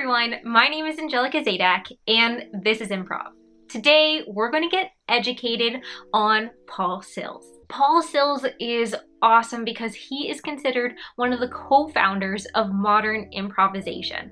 everyone, my name is Angelica Zadak and this is Improv. Today we're going to get educated on Paul Sills. Paul Sills is awesome because he is considered one of the co-founders of modern improvisation.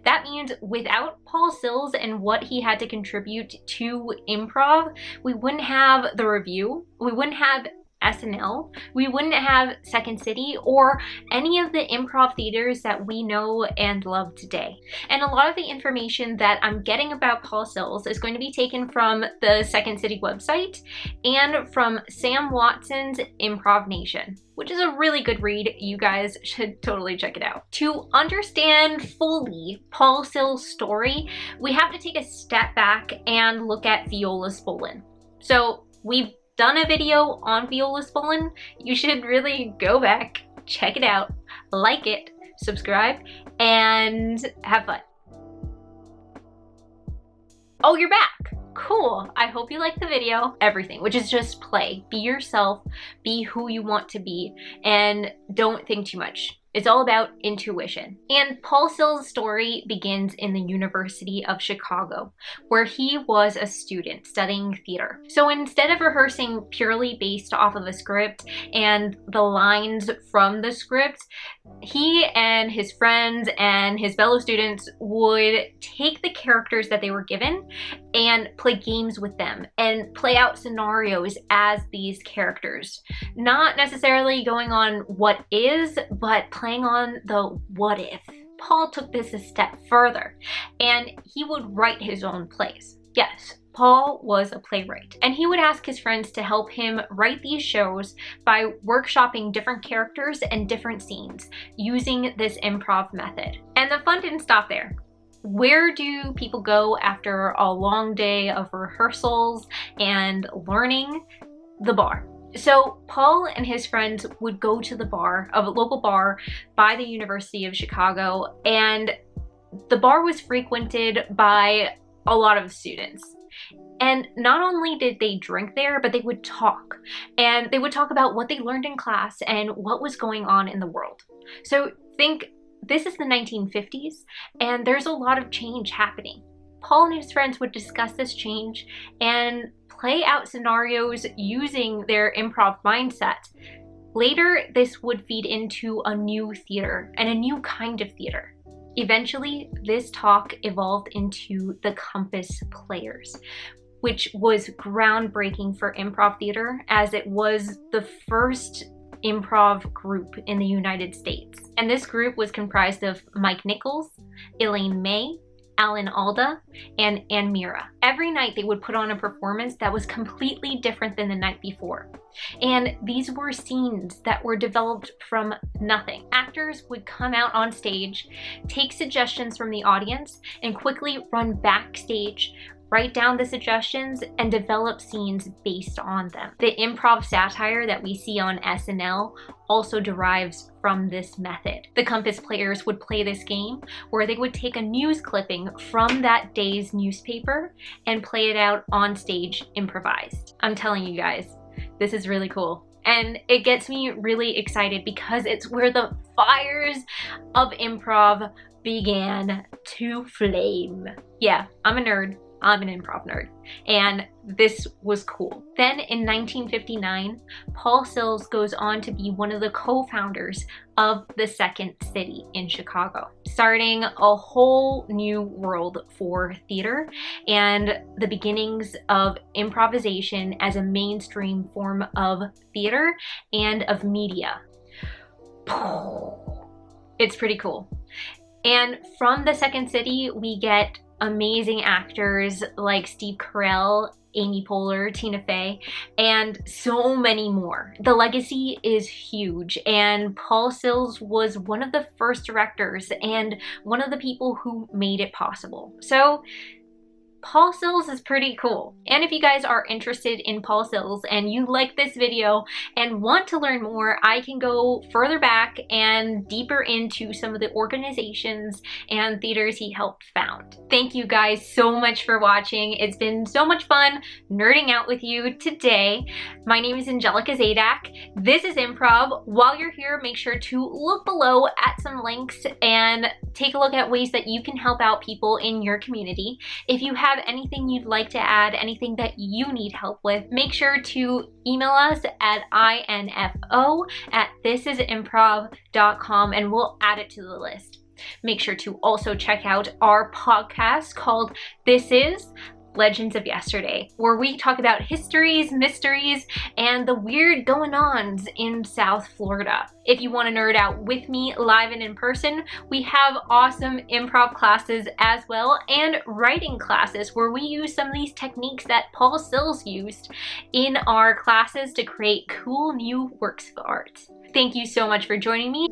That means without Paul Sills and what he had to contribute to improv, we wouldn't have The Review, we wouldn't have SNL, we wouldn't have Second City, or any of the improv theaters that we know and love today. And a lot of the information that I'm getting about Paul Sills is going to be taken from the Second City website and from Sam Watson's Improv Nation, which is a really good read. You guys should totally check it out. To understand fully Paul Sills' story, we have to take a step back and look at Viola Spolin. So we've done a video on Viola Spolin. You should really go back, check it out, like it, subscribe, and have fun. Oh, you're back. Cool. I hope you liked the video. Everything, which is just play. Be yourself, be who you want to be, and don't think too much. It's all about intuition. And Paul Sills' story begins in the University of Chicago, where he was a student studying theater. So instead of rehearsing purely based off of a script and the lines from the script, he and his friends and his fellow students would take the characters that they were given and play games with them and play out scenarios as these characters. Not necessarily going on what is, but playing on the what if. Paul took this a step further and he would write his own plays. Yes, Paul was a playwright, and he would ask his friends to help him write these shows by workshopping different characters and different scenes using this improv method. And the fun didn't stop there. Where do people go after a long day of rehearsals and learning? The bar. So Paul and his friends would go to the bar, a local bar by the University of Chicago, and the bar was frequented by a lot of students. And not only did they drink there, but they would talk. And they would talk about what they learned in class and what was going on in the world. So think, this is the 1950s, and there's a lot of change happening. Paul and his friends would discuss this change and play out scenarios using their improv mindset. Later, this would feed into a new theater and a new kind of theater. Eventually, this talk evolved into the Compass Players, which was groundbreaking for improv theater as it was the first improv group in the United States. And this group was comprised of Mike Nichols, Elaine May, Alan Alda, and Ann Mira. Every night they would put on a performance that was completely different than the night before. And these were scenes that were developed from nothing. Actors would come out on stage, take suggestions from the audience, and quickly run backstage, write down the suggestions, and develop scenes based on them. The improv satire that we see on SNL also derives from this method. The Compass Players would play this game where they would take a news clipping from that day's newspaper and play it out on stage improvised. I'm telling you guys, this is really cool. And it gets me really excited because it's where the fires of improv began to flame. Yeah, I'm a nerd. I'm an improv nerd, and this was cool. Then in 1959, Paul Sills goes on to be one of the co-founders of the Second City in Chicago, starting a whole new world for theater and the beginnings of improvisation as a mainstream form of theater and of media. It's pretty cool. And from the Second City, we get amazing actors like Steve Carell, Amy Poehler, Tina Fey, and so many more. The legacy is huge, and Paul Sills was one of the first directors and one of the people who made it possible. So Paul Sills is pretty cool. And if you guys are interested in Paul Sills and you like this video and want to learn more, I can go further back and deeper into some of the organizations and theaters he helped found. Thank you guys so much for watching. It's been so much fun nerding out with you today. My name is Angelica Zadak. This is Improv. While you're here, make sure to look below at some links and take a look at ways that you can help out people in your community. If you have anything you'd like to add, anything that you need help with, make sure to email us at info@thisisimprov.com and we'll add it to the list. Make sure to also check out our podcast called This Is Legends of Yesterday, where we talk about histories, mysteries, and the weird going-ons in South Florida. If you want to nerd out with me live and in person, we have awesome improv classes as well, and writing classes where we use some of these techniques that Paul Sills used in our classes to create cool new works of art. Thank you so much for joining me.